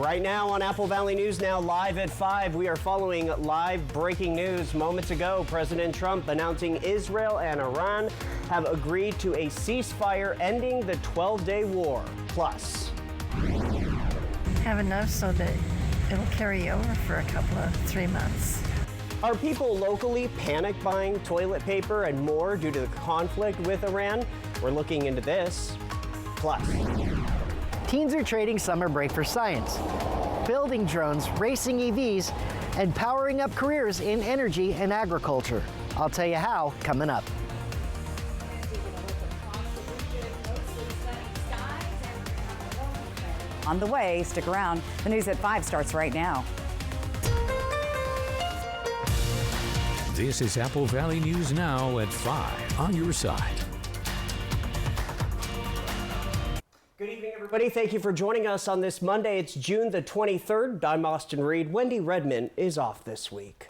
Right now on Apple Valley News Now, live at 5, we are following live breaking news. Moments ago, President Trump announcing Israel and Iran have agreed to a ceasefire ending the 12-day war. Plus, have enough so that it'll carry over for a couple of 3 months. Are people locally panic buying toilet paper and more due to the conflict with Iran? We're looking into this. Plus, teens are trading summer break for science, building drones, racing EVs, and powering up careers in energy and agriculture. I'll tell you how coming up. On the way, stick around. The news at 5 starts right now. This is Apple Valley News Now at 5 on your side. Good evening, everybody. Thank you for joining us on this Monday. It's June the 23rd. I'm Austin Reed. Wendy Redmond is off this week.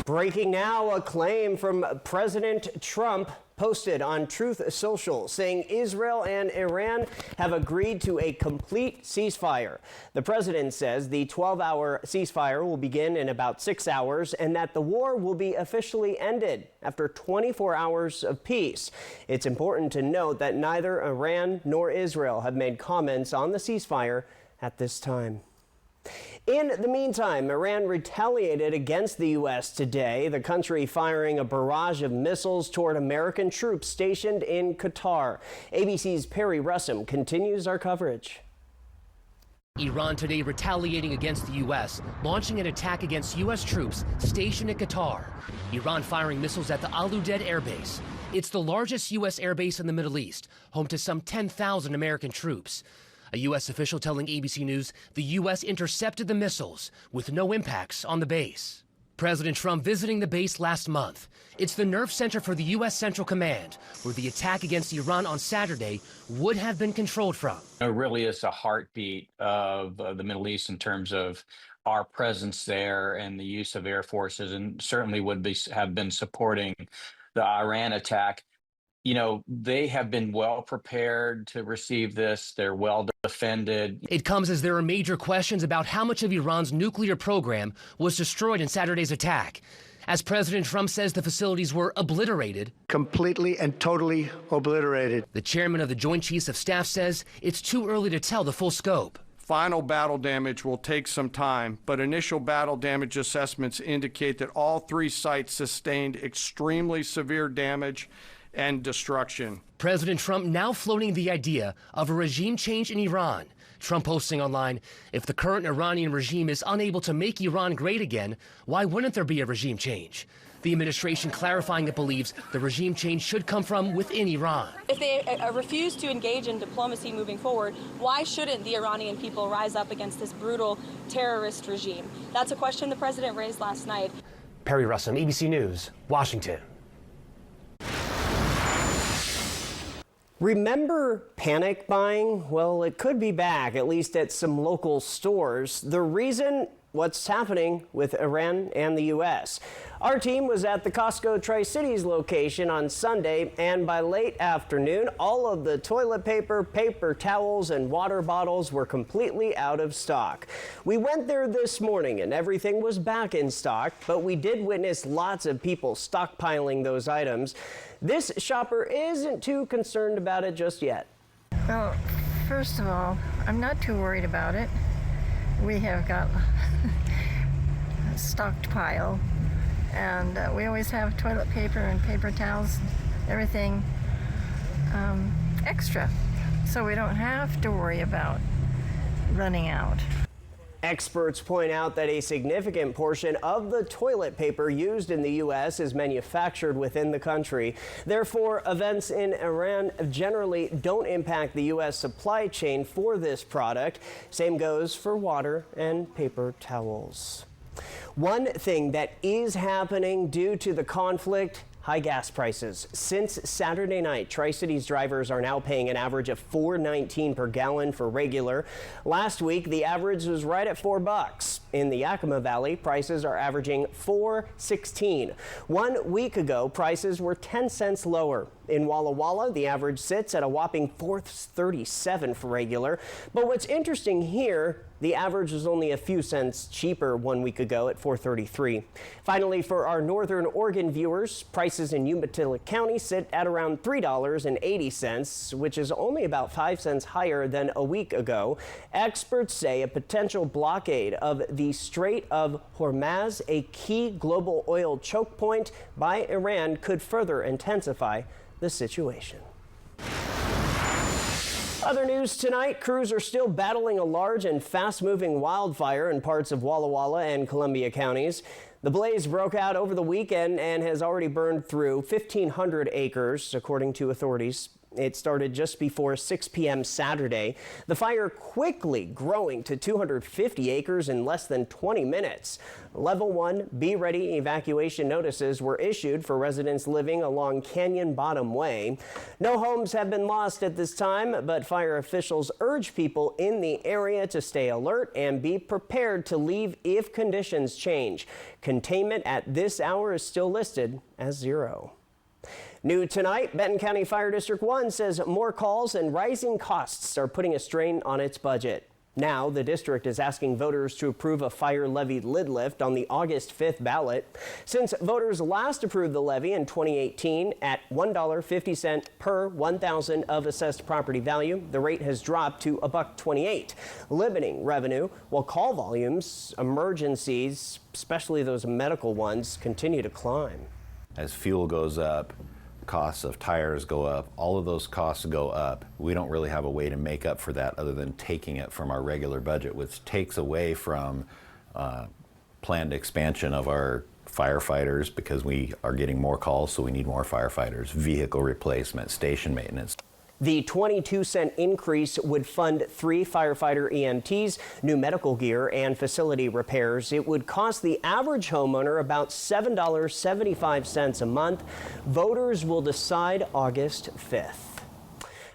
Breaking now, a claim from President Trump posted on Truth Social saying Israel and Iran have agreed to a complete ceasefire. The president says the 12-hour ceasefire will begin in about 6 hours and that the war will be officially ended after 24 hours of peace. It's important to note that neither Iran nor Israel have made comments on the ceasefire at this time. In the meantime, Iran retaliated against the U.S. today, the country firing a barrage of missiles toward American troops stationed in Qatar. ABC's Perry Russum continues our coverage. Iran today retaliating against the U.S., launching an attack against U.S. troops stationed in Qatar. Iran firing missiles at the Al Udeid Air Base. It's the largest U.S. air base in the Middle East, home to some 10,000 American troops. A U.S. official telling ABC News the U.S. intercepted the missiles with no impacts on the base. President Trump visiting the base last month. It's the nerve center for the U.S. Central Command, where the attack against Iran on Saturday would have been controlled from. It really is a heartbeat of the Middle East in terms of our presence there and the use of air forces, and certainly have been supporting the Iran attack. You know, they have been well prepared to receive this. They're well defended. It comes as there are major questions about how much of Iran's nuclear program was destroyed in Saturday's attack. As President Trump says the facilities were obliterated. Completely and totally obliterated. The chairman of the Joint Chiefs of Staff says it's too early to tell the full scope. Final battle damage will take some time, but initial battle damage assessments indicate that all 3 sites sustained extremely severe damage and destruction. President Trump now floating the idea of a regime change in Iran. Trump posting online, if the current Iranian regime is unable to make Iran great again, why wouldn't there be a regime change? The administration clarifying it believes the regime change should come from within Iran. If they refuse to engage in diplomacy moving forward, why shouldn't the Iranian people rise up against this brutal terrorist regime? That's a question the president raised last night. Perry Russum, ABC News, Washington. Remember panic buying? Well, it could be back, at least at some local stores. The reason, what's happening with Iran and the U.S. Our team was at the Costco Tri-Cities location on Sunday, and by late afternoon, all of the toilet paper, paper towels, and water bottles were completely out of stock. We went there this morning, and everything was back in stock, but we did witness lots of people stockpiling those items. This shopper isn't too concerned about it just yet. Well, first of all, I'm not too worried about it. We have got a stocked pile, and we always have toilet paper and paper towels, everything extra, so we don't have to worry about running out. Experts point out that a significant portion of the toilet paper used in the U.S. is manufactured within the country. Therefore, events in Iran generally don't impact the U.S. supply chain for this product. Same goes for water and paper towels. One thing that is happening due to the conflict: high gas prices. Since Saturday night, Tri-Cities drivers are now paying an average of $4.19 per gallon for regular. Last week, the average was right at $4. In the Yakima Valley, prices are averaging $4.16. 1 week ago, prices were 10 cents lower. In Walla Walla, the average sits at a whopping $4.37 for regular. But what's interesting here, the average was only a few cents cheaper 1 week ago at $4.33. Finally, for our Northern Oregon viewers, prices in Umatilla County sit at around $3.80, which is only about 5 cents higher than a week ago. Experts say a potential blockade of the Strait of Hormuz, a key global oil choke point by Iran, could further intensify the situation. Other news tonight, crews are still battling a large and fast-moving wildfire in parts of Walla Walla and Columbia counties. The blaze broke out over the weekend and has already burned through 1,500 acres, according to authorities. It started just before 6 p.m. Saturday. The fire quickly growing to 250 acres in less than 20 minutes. Level 1 Be Ready evacuation notices were issued for residents living along Canyon Bottom Way. No homes have been lost at this time, but fire officials urge people in the area to stay alert and be prepared to leave if conditions change. Containment at this hour is still listed as 0. New tonight, Benton County Fire District 1 says more calls and rising costs are putting a strain on its budget. Now, the district is asking voters to approve a fire levy lid lift on the August 5th ballot. Since voters last approved the levy in 2018 at $1.50 per 1,000 of assessed property value, the rate has dropped to $1.28, limiting revenue, while call volumes, emergencies, especially those medical ones, continue to climb. As fuel goes up, costs of tires go up, all of those costs go up. We don't really have a way to make up for that other than taking it from our regular budget, which takes away from planned expansion of our firefighters because we are getting more calls, so we need more firefighters, vehicle replacement, station maintenance. The 22-cent increase would fund 3 firefighter EMTs, new medical gear, and facility repairs. It would cost the average homeowner about $7.75 a month. Voters will decide August 5th.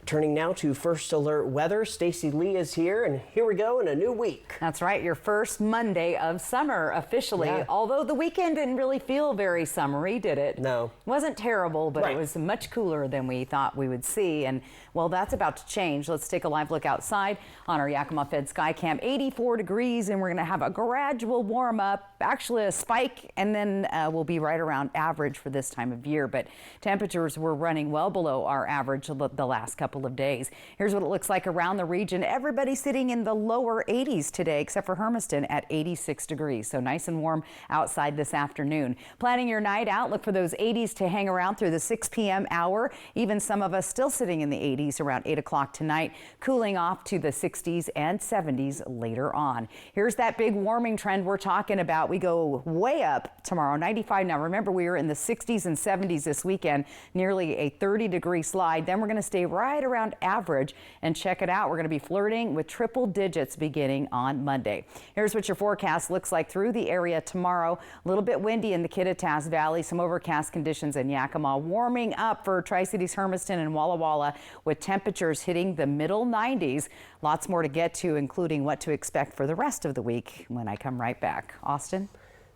Turning now to First Alert weather. Stacey Lee is here, and here we go in a new week. That's right, your first Monday of summer officially. Yeah. Although the weekend didn't really feel very summery, did it? No. It wasn't terrible, but It was much cooler than we thought we would see. And well, that's about to change. Let's take a live look outside on our Yakima Fed Sky Cam. 84 degrees, and we're going to have a gradual warm up, actually a spike, and then we'll be right around average for this time of year. But temperatures were running well below our average the last couple of days. Here's what it looks like around the region. Everybody's sitting in the lower 80s today, except for Hermiston at 86 degrees. So nice and warm outside this afternoon. Planning your night out, look for those 80s to hang around through the 6 p.m. hour. Even some of us still sitting in the 80s around 8 o'clock tonight, cooling off to the 60s and 70s later on. Here's that big warming trend we're talking about. We go way up tomorrow, 95. Now remember, we were in the 60s and 70s this weekend, nearly a 30-degree slide. Then we're going to stay right around average, and check it out. We're going to be flirting with triple digits beginning on Monday. Here's what your forecast looks like through the area tomorrow. A little bit windy in the Kittitas Valley, some overcast conditions in Yakima, warming up for Tri-Cities, Hermiston, and Walla Walla with temperatures hitting the middle 90s. Lots more to get to, including what to expect for the rest of the week when I come right back. Austin?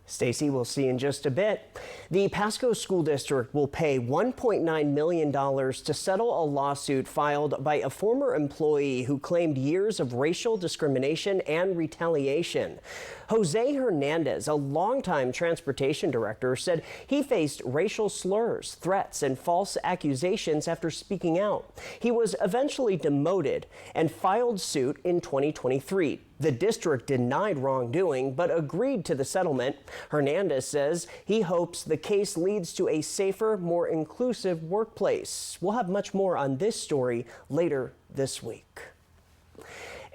Stacey, we'll see in just a bit. The Pasco School District will pay $1.9 million to settle a lawsuit filed by a former employee who claimed years of racial discrimination and retaliation. Jose Hernandez, a longtime transportation director, said he faced racial slurs, threats, and false accusations after speaking out. He was eventually demoted and filed suit in 2023. The district denied wrongdoing but agreed to the settlement. Hernandez says he hopes the case leads to a safer, more inclusive workplace. We'll have much more on this story later this week.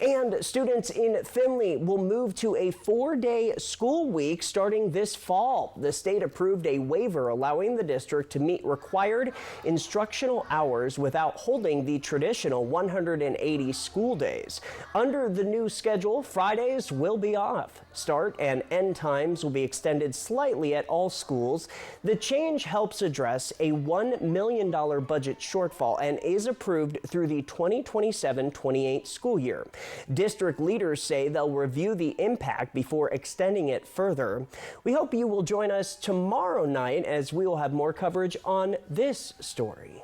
And students in Findlay will move to a 4-day school week starting this fall. The state approved a waiver allowing the district to meet required instructional hours without holding the traditional 180 school days. Under the new schedule, Fridays will be off. Start and end times will be extended slightly at all schools. The change helps address a $1 million budget shortfall and is approved through the 2027-28 school year. District leaders say they'll review the impact before extending it further. We hope you will join us tomorrow night as we will have more coverage on this story.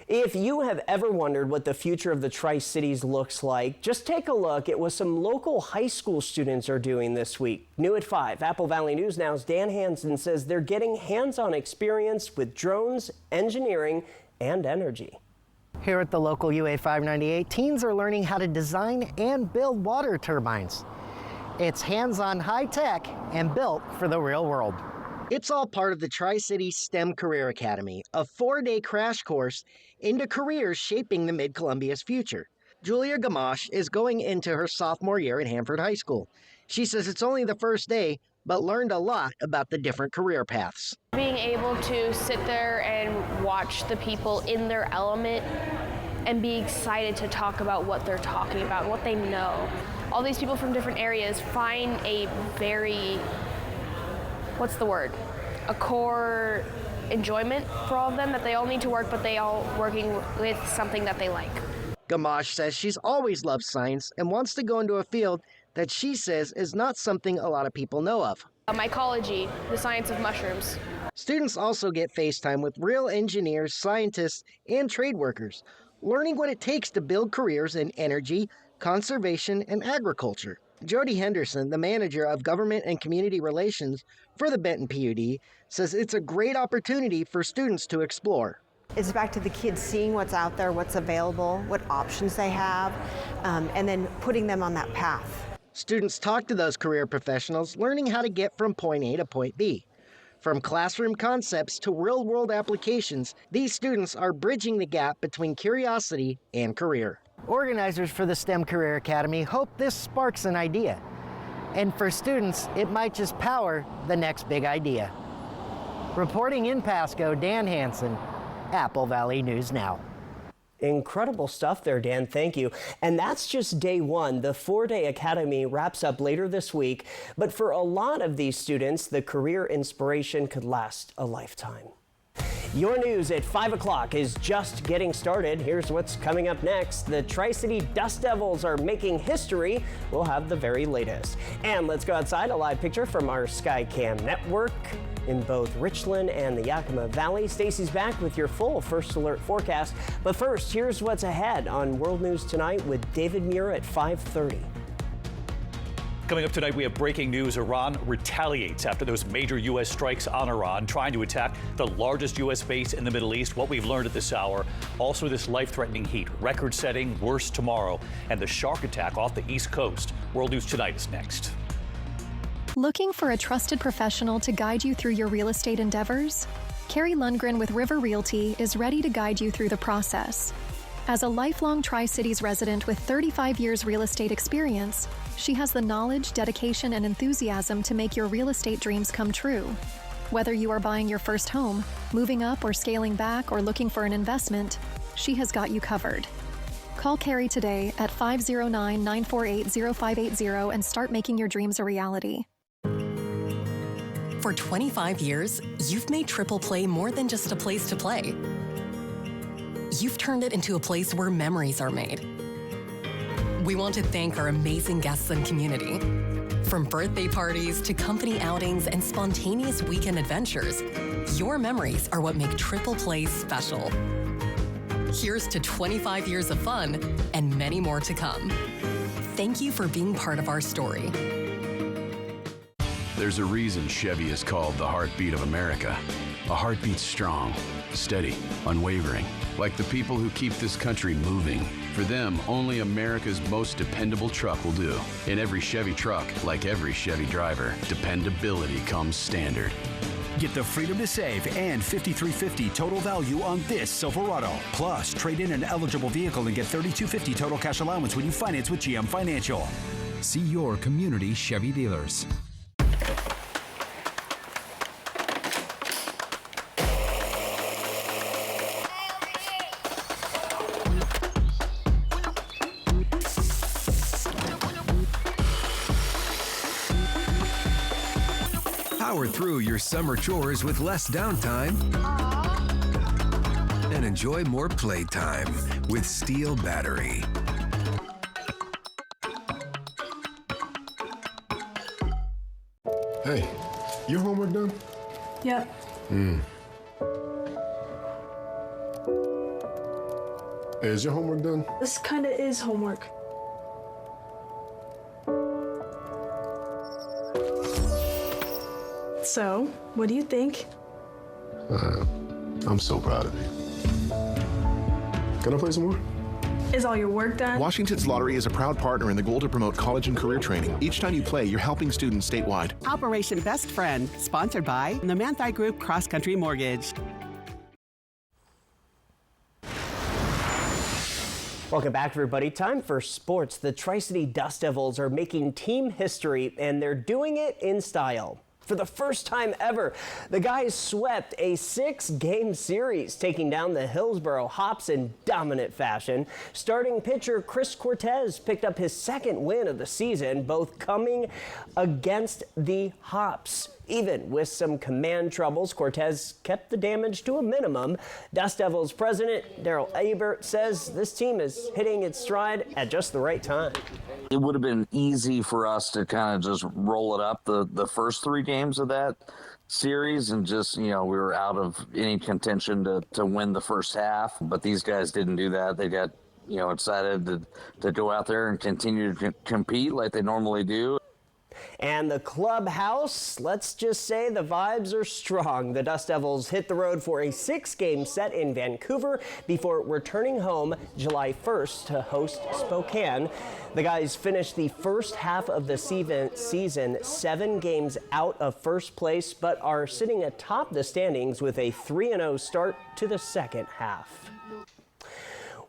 If you have ever wondered what the future of the Tri-Cities looks like, just take a look at what some local high school students are doing this week. New at 5, Apple Valley News Now's Dan Hansen says they're getting hands-on experience with drones, engineering, and energy. Here at the local UA 598, teens are learning how to design and build water turbines. It's hands-on high-tech and built for the real world. It's all part of the Tri-Cities STEM Career Academy, a 4-day crash course into careers shaping the Mid-Columbia's future. Julia Gamache is going into her sophomore year at Hanford High School. She says it's only the first day, but learned a lot about the different career paths. Being able to sit there and watch the people in their element and be excited to talk about what they're talking about, what they know. All these people from different areas find a very, a core enjoyment for all of them, that they all need to work, but they all working with something that they like. Gamache says she's always loved science and wants to go into a field that she says is not something a lot of people know of. Mycology, the science of mushrooms. Students also get FaceTime with real engineers, scientists, and trade workers, learning what it takes to build careers in energy, conservation, and agriculture. Jody Henderson, the manager of government and community relations for the Benton PUD, says it's a great opportunity for students to explore. It's back to the kids seeing what's out there, what's available, what options they have, and then putting them on that path. Students talk to those career professionals, learning how to get from point A to point B. From classroom concepts to real-world applications, these students are bridging the gap between curiosity and career. Organizers for the STEM Career Academy hope this sparks an idea. And for students, it might just power the next big idea. Reporting in Pasco, Dan Hansen, Apple Valley News Now. Incredible stuff there, Dan. Thank you. And that's just day one. The 4-day academy wraps up later this week. But for a lot of these students, the career inspiration could last a lifetime. Your news at 5 o'clock is just getting started. Here's what's coming up next. The Tri-City Dust Devils are making history. We'll have the very latest. And let's go outside. A live picture from our Skycam network in both Richland and the Yakima Valley. Stacy's back with your full First Alert forecast. But first, here's what's ahead on World News Tonight with David Muir at 5:30. Coming up tonight, we have breaking news. Iran retaliates after those major U.S. strikes on Iran, trying to attack the largest U.S. base in the Middle East. What we've learned at this hour. Also, this life-threatening heat, record-setting, worse tomorrow, and the shark attack off the East Coast. World News Tonight is next. Looking for a trusted professional to guide you through your real estate endeavors? Carrie Lundgren with River Realty is ready to guide you through the process. As a lifelong Tri-Cities resident with 35 years real estate experience, she has the knowledge, dedication, and enthusiasm to make your real estate dreams come true. Whether you are buying your first home, moving up or scaling back, or looking for an investment, she has got you covered. Call Carrie today at 509-948-0580 and start making your dreams a reality. For 25 years, you've made Triple Play more than just a place to play. You've turned it into a place where memories are made. We want to thank our amazing guests and community. From birthday parties to company outings and spontaneous weekend adventures, your memories are what make Triple Play special. Here's to 25 years of fun and many more to come. Thank you for being part of our story. There's a reason Chevy is called the heartbeat of America. A heartbeat strong, steady, unwavering, like the people who keep this country moving. For them, only America's most dependable truck will do. In every Chevy truck, like every Chevy driver, dependability comes standard. Get the freedom to save and $5,350 total value on this Silverado. Plus, trade in an eligible vehicle and get $3,250 total cash allowance when you finance with GM Financial. See your community Chevy dealers. Power through your summer chores with less downtime. And enjoy more playtime with Steel Battery. Hey, your homework done? Yep. Hey, is your homework done? This kind of is homework. So, what do you think? I'm so proud of you. Can I play some more? Is all your work done? Washington's Lottery is a proud partner in the goal to promote college and career training. Each time you play, you're helping students statewide. Operation Best Friend, sponsored by the Manthei Group Cross Country Mortgage. Welcome back, everybody. Time for sports. The Tri-City Dust Devils are making team history, and they're doing it in style. For the first time ever, the guys swept a 6-game series, taking down the Hillsboro Hops in dominant fashion. Starting pitcher Chris Cortez picked up his second win of the season, both coming against the Hops. Even with some command troubles, Cortez kept the damage to a minimum. Dust Devils president Daryl Ebert says this team is hitting its stride at just the right time. It would have been easy for us to kind of just roll it up the first 3 games of that series and just, we were out of any contention to win the first half. But these guys didn't do that. They got, excited to go out there and continue to compete like they normally do. And the clubhouse, let's just say the vibes are strong. The Dust Devils hit the road for a 6-game set in Vancouver before returning home July 1st to host Spokane. The guys finished the first half of the season 7 games out of first place, but are sitting atop the standings with a 3-0 start to the second half.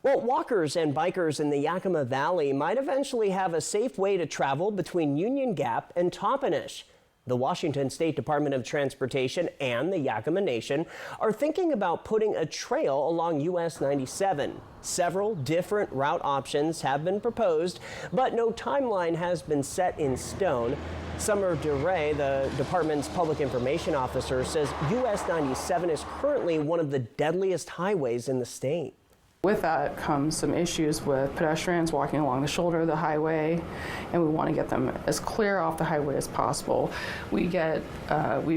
Well, walkers and bikers in the Yakima Valley might eventually have a safe way to travel between Union Gap and Toppenish. The Washington State Department of Transportation and the Yakima Nation are thinking about putting a trail along US 97. Several different route options have been proposed, but no timeline has been set in stone. Summer DeRay, the department's public information officer, says US 97 is currently one of the deadliest highways in the state. With that comes some issues with pedestrians walking along the shoulder of the highway, and we want to get them as clear off the highway as possible. We've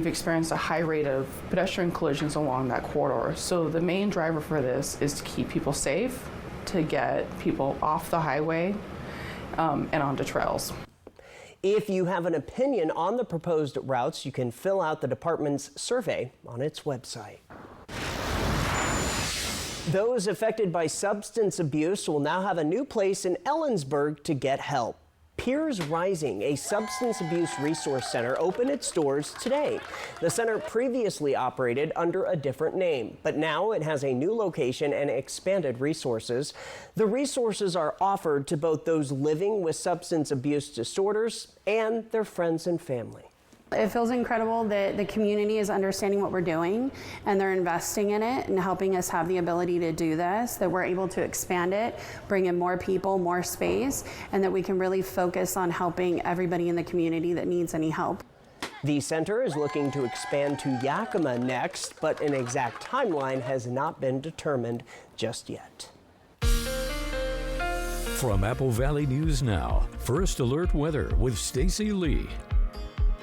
experienced a high rate of pedestrian collisions along that corridor. So the main driver for this is to keep people safe, to get people off the highway and onto trails. If you have an opinion on the proposed routes, you can fill out the department's survey on its website. Those affected by substance abuse will now have a new place in Ellensburg to get help. Peers Rising, a substance abuse resource center, opened its doors today. The center previously operated under a different name, but now it has a new location and expanded resources. The resources are offered to both those living with substance abuse disorders and their friends and family. It feels incredible that the community is understanding what we're doing and they're investing in it and helping us have the ability to do this, that we're able to expand it, bring in more people, more space, and that we can really focus on helping everybody in the community that needs any help. The center is looking to expand to Yakima next, but an exact timeline has not been determined just yet. From Apple Valley News Now, First Alert Weather with Stacy Lee.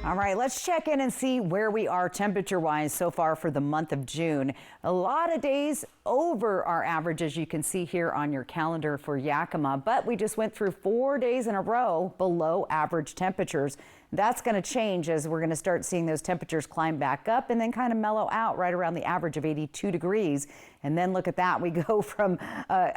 All right, let's check in and see where we are temperature-wise so far for the month of June. A lot of days over our average, as you can see here on your calendar for Yakima, but we just went through 4 days in a row below average temperatures. That's going to change as we're going to start seeing those temperatures climb back up and then kind of mellow out right around the average of 82 degrees. And then look at that. We go from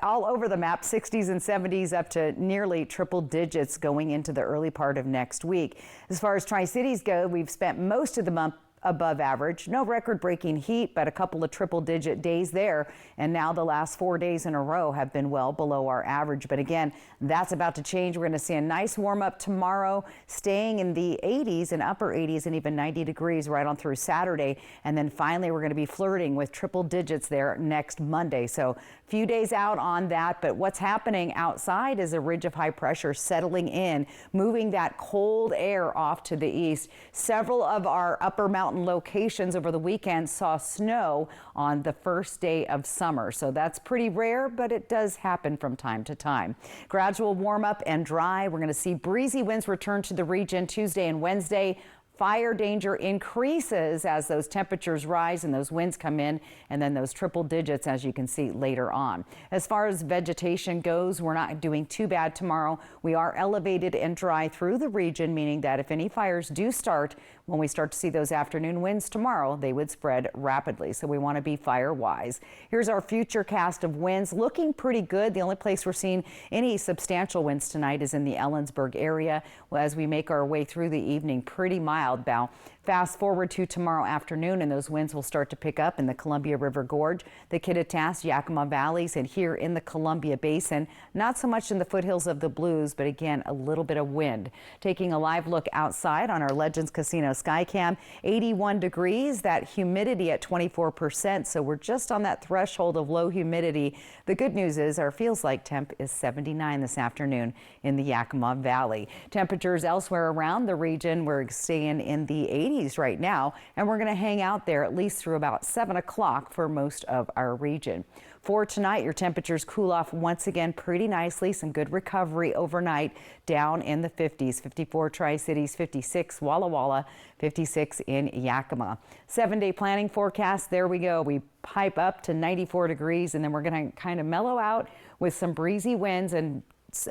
all over the map, 60s and 70s up to nearly triple digits going into the early part of next week. As far as Tri-Cities go, we've spent most of the month above average. No record-breaking heat, but a couple of triple-digit days there. And now the last 4 days in a row have been well below our average. But again, that's about to change. We're going to see a nice warm-up tomorrow, staying in the 80s and upper 80s and even 90 degrees right on through Saturday. And then finally, we're going to be flirting with triple digits there next Monday. So a few days out on that. But what's happening outside is a ridge of high pressure settling in, moving that cold air off to the east. Several of our upper mountain locations over the weekend saw snow on the first day of summer. So that's pretty rare, but it does happen from time to time. Gradual warm up and dry. We're going to see breezy winds return to the region Tuesday and Wednesday. Fire danger increases as those temperatures rise and those winds come in, and then those triple digits, as you can see later on. As far as vegetation goes, we're not doing too bad tomorrow. We are elevated and dry through the region, meaning that if any fires do start, when we start to see those afternoon winds tomorrow, they would spread rapidly. So we want to be fire wise. Here's our future cast of winds, looking pretty good. The only place we're seeing any substantial winds tonight is in the Ellensburg area. Well, as we make our way through the evening, pretty mild. Now, fast forward to tomorrow afternoon, and those winds will start to pick up in the Columbia River Gorge, the Kittitas, Yakima valleys, and here in the Columbia Basin. Not so much in the foothills of the Blues, but again, a little bit of wind. Taking a live look outside on our Legends Casino Skycam, 81 degrees, that humidity at 24%, so we're just on that threshold of low humidity. The good news is our feels like temp is 79 this afternoon in the Yakima Valley. Temperatures elsewhere around the region, we're staying in the 80s right now, and we're going to hang out there at least through about 7 o'clock for most of our region. For tonight, your temperatures cool off once again pretty nicely. Some good recovery overnight, down in the 50s. 54 Tri-Cities, 56 Walla Walla, 56 in Yakima. 7-day planning forecast. There we go. We pipe up to 94 degrees, and then we're going to kind of mellow out with some breezy winds and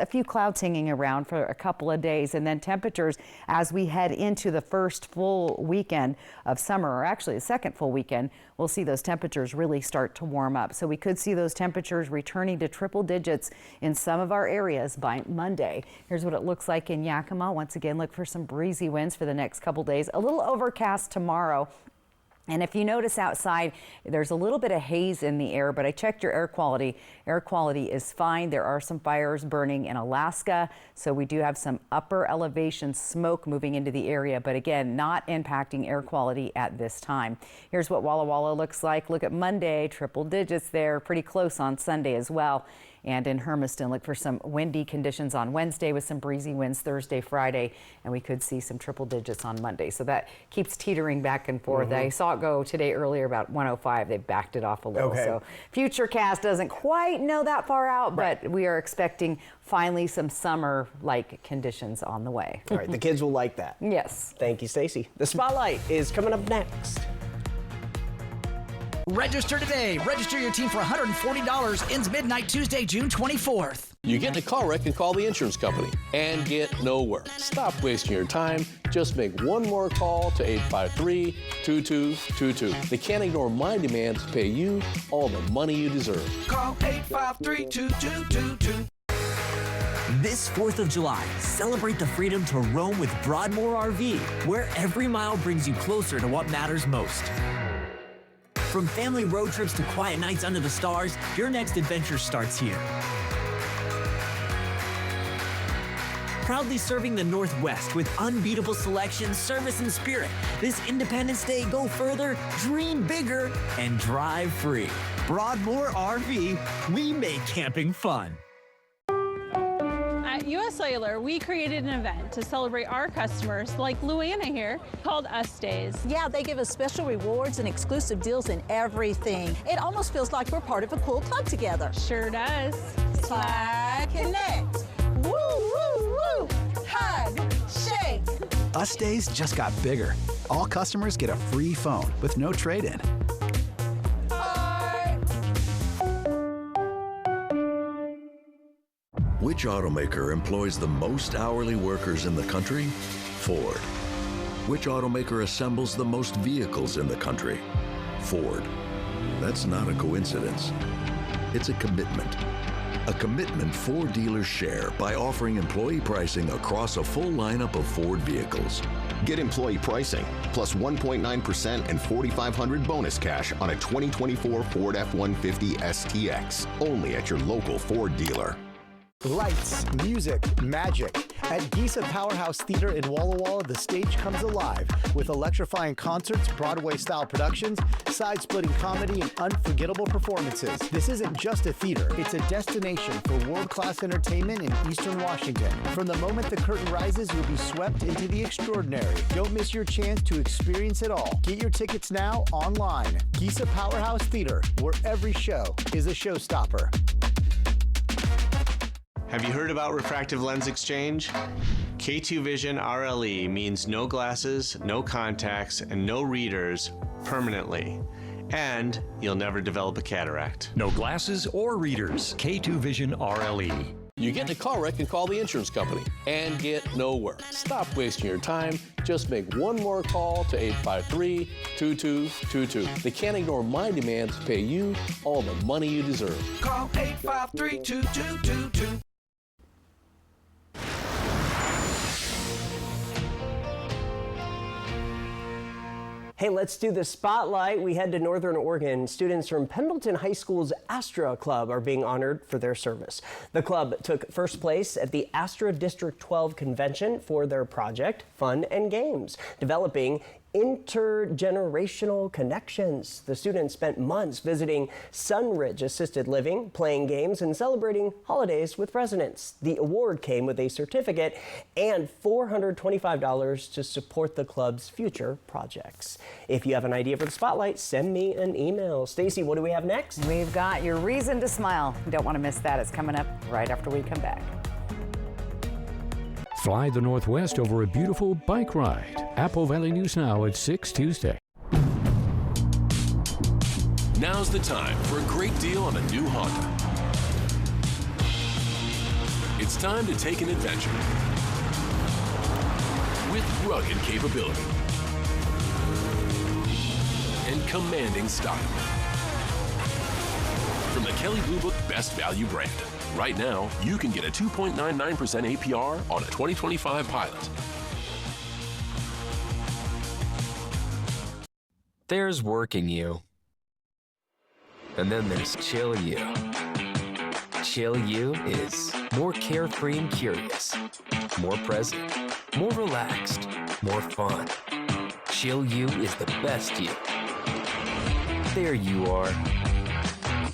a few clouds hanging around for a couple of days, and then temperatures as we head into the first full weekend of summer, or actually the second full weekend, we'll see those temperatures really start to warm up. So we could see those temperatures returning to triple digits in some of our areas by Monday. Here's what it looks like in Yakima. Once again, look for some breezy winds for the next couple days. A little overcast tomorrow. And if you notice outside, there's a little bit of haze in the air, but I checked your air quality. Air quality is fine. There are some fires burning in Alaska, so we do have some upper elevation smoke moving into the area, but again, not impacting air quality at this time. Here's what Walla Walla looks like. Look at Monday, triple digits there, pretty close on Sunday as well. And in Hermiston, look for some windy conditions on Wednesday with some breezy winds Thursday, Friday, and we could see some triple digits on Monday. So that keeps teetering back and forth. I saw it go today earlier about 105. They backed it off a little. So Futurecast doesn't quite know that far out, but we are expecting finally some summer-like conditions on the way. All right, the kids will like that. Yes. Thank you, Stacy. The Spotlight is coming up next. Register today. Register your team for $140. Ends midnight Tuesday, June 24th. You get in a car wreck and call the insurance company and get nowhere. Stop wasting your time. Just make one more call to 853-2222. They can't ignore my demand to pay you all the money you deserve. Call 853-2222. This 4th of July, celebrate the freedom to roam with Broadmoor RV, where every mile brings you closer to what matters most. From family road trips to quiet nights under the stars, your next adventure starts here. Proudly serving the Northwest with unbeatable selection, service, and spirit. This Independence Day, go further, dream bigger, and drive free. Broadmoor RV, we make camping fun. At US Cellular, we created an event to celebrate our customers, like Luana here, called Us Days. Yeah, they give us special rewards and exclusive deals in everything. It almost feels like we're part of a cool club together. Sure does. Slide, connect. Woo, woo, woo. Hug, shake. Us Days just got bigger. All customers get a free phone with no trade-in. Which automaker employs the most hourly workers in the country? Ford. Which automaker assembles the most vehicles in the country? Ford. That's not a coincidence. It's a commitment. A commitment Ford dealers share by offering employee pricing across a full lineup of Ford vehicles. Get employee pricing plus 1.9% and $4,500 bonus cash on a 2024 Ford F-150 STX. Only at your local Ford dealer. Lights, music, magic. At Giza Powerhouse Theater in Walla Walla, the stage comes alive with electrifying concerts, Broadway-style productions, side-splitting comedy, and unforgettable performances. This isn't just a theater. It's a destination for world-class entertainment in Eastern Washington. From the moment the curtain rises, you'll be swept into the extraordinary. Don't miss your chance to experience it all. Get your tickets now online. Giza Powerhouse Theater, where every show is a showstopper. Have you heard about refractive lens exchange? K2 Vision RLE means no glasses, no contacts, and no readers permanently. And you'll never develop a cataract. No glasses or readers. K2 Vision RLE. You get in a car wreck and call the insurance company and get nowhere. Stop wasting your time. Just make one more call to 853-2222. They can't ignore my demands to pay you all the money you deserve. Call 853-2222. Hey, let's do the spotlight. We head to Northern Oregon. Students from Pendleton High School's Astra Club are being honored for their service. The club took first place at the Astra District 12 convention for their project, Fun and Games, developing intergenerational connections. The students spent months visiting Sunridge Assisted Living, playing games, and celebrating holidays with residents. The award came with a certificate and $425 to support the club's future projects. If you have an idea for the spotlight, send me an email. Stacy, what do we have next? We've got your reason to smile. You don't want to miss that. It's coming up right after we come back. Fly the Northwest over a beautiful bike ride. Apple Valley News Now at 6 Tuesday. Now's the time for a great deal on a new Honda. It's time to take an adventure with rugged capability and commanding style. From the Kelley Blue Book Best Value brand. Right now, you can get a 2.99% APR on a 2025 Pilot. There's working you. And then there's chill you. Chill you is more carefree and curious, more present, more relaxed, more fun. Chill you is the best you. There you are.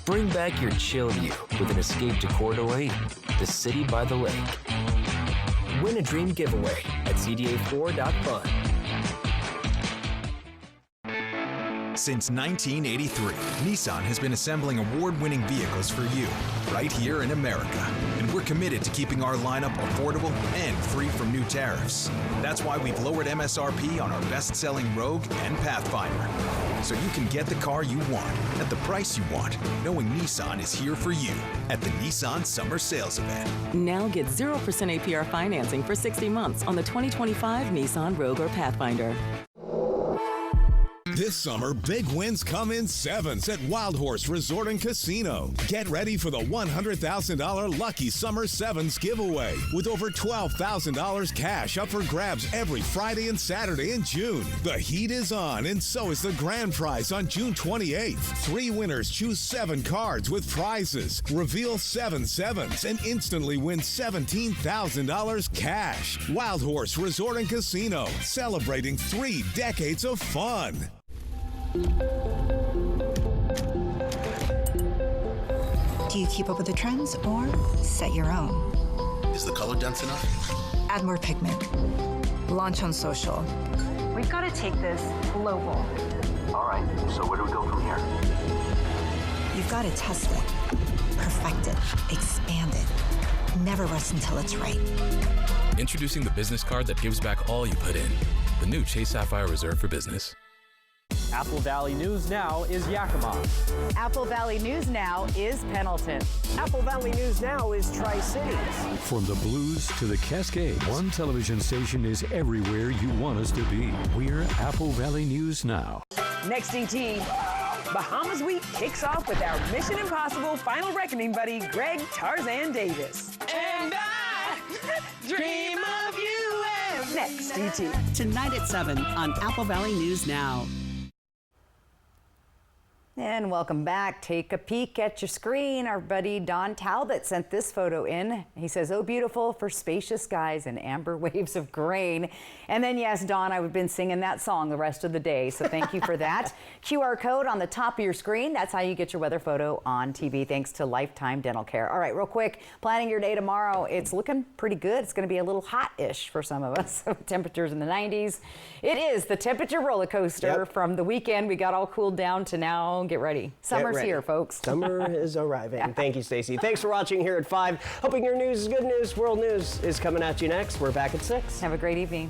Bring back your chill you with an escape to Coeur d'Alene, the city by the lake. Win a dream giveaway at cda4.fun. Since 1983, Nissan has been assembling award-winning vehicles for you, right here in America. And we're committed to keeping our lineup affordable and free from new tariffs. That's why we've lowered MSRP on our best-selling Rogue and Pathfinder. So you can get the car you want, at the price you want, knowing Nissan is here for you at the Nissan Summer Sales Event. Now get 0% APR financing for 60 months on the 2025 Nissan Rogue or Pathfinder. This summer, big wins come in sevens at Wild Horse Resort and Casino. Get ready for the $100,000 Lucky Summer Sevens giveaway with over $12,000 cash up for grabs every Friday and Saturday in June. The heat is on, and so is the grand prize on June 28th. 3 winners choose 7 cards with prizes. Reveal 7 sevens and instantly win $17,000 cash. Wild Horse Resort and Casino, celebrating 3 decades of fun. Do you keep up with the trends or set your own? Is the color dense enough? Add more pigment. Launch on social. We've got to take this global. All right, so where do we go from here? You've got to test it, perfect it, expand it. Never rest until it's right. Introducing the business card that gives back all you put in. The new Chase Sapphire Reserve for Business. Apple Valley News Now is Yakima. Apple Valley News Now is Pendleton. Apple Valley News Now is Tri-Cities. From the Blues to the Cascades, one television station is everywhere you want us to be. We're Apple Valley News Now. Next ET, Bahamas Week kicks off with our Mission Impossible Final Reckoning buddy, Greg Tarzan Davis. And I dream of you every Next ET. Tonight at 7 on Apple Valley News Now. And welcome back. Take a peek at your screen. Our buddy Don Talbot sent this photo in. He says, "Oh, beautiful for spacious skies and amber waves of grain." And then, yes, Don, I've been singing that song the rest of the day, so thank you for that. QR code on the top of your screen. That's how you get your weather photo on TV, thanks to Lifetime Dental Care. All right, real quick, planning your day tomorrow. It's looking pretty good. It's going to be a little hot-ish for some of us. Temperatures in the 90s. It is the temperature roller coaster from the weekend. We got all cooled down to now Oh, get ready. Summer's ready. here, folks. Summer is arriving. Thank you, Stacey. Thanks for watching here at 5. Hoping your news is good news. World News is coming at you next. We're back at 6. Have a great evening.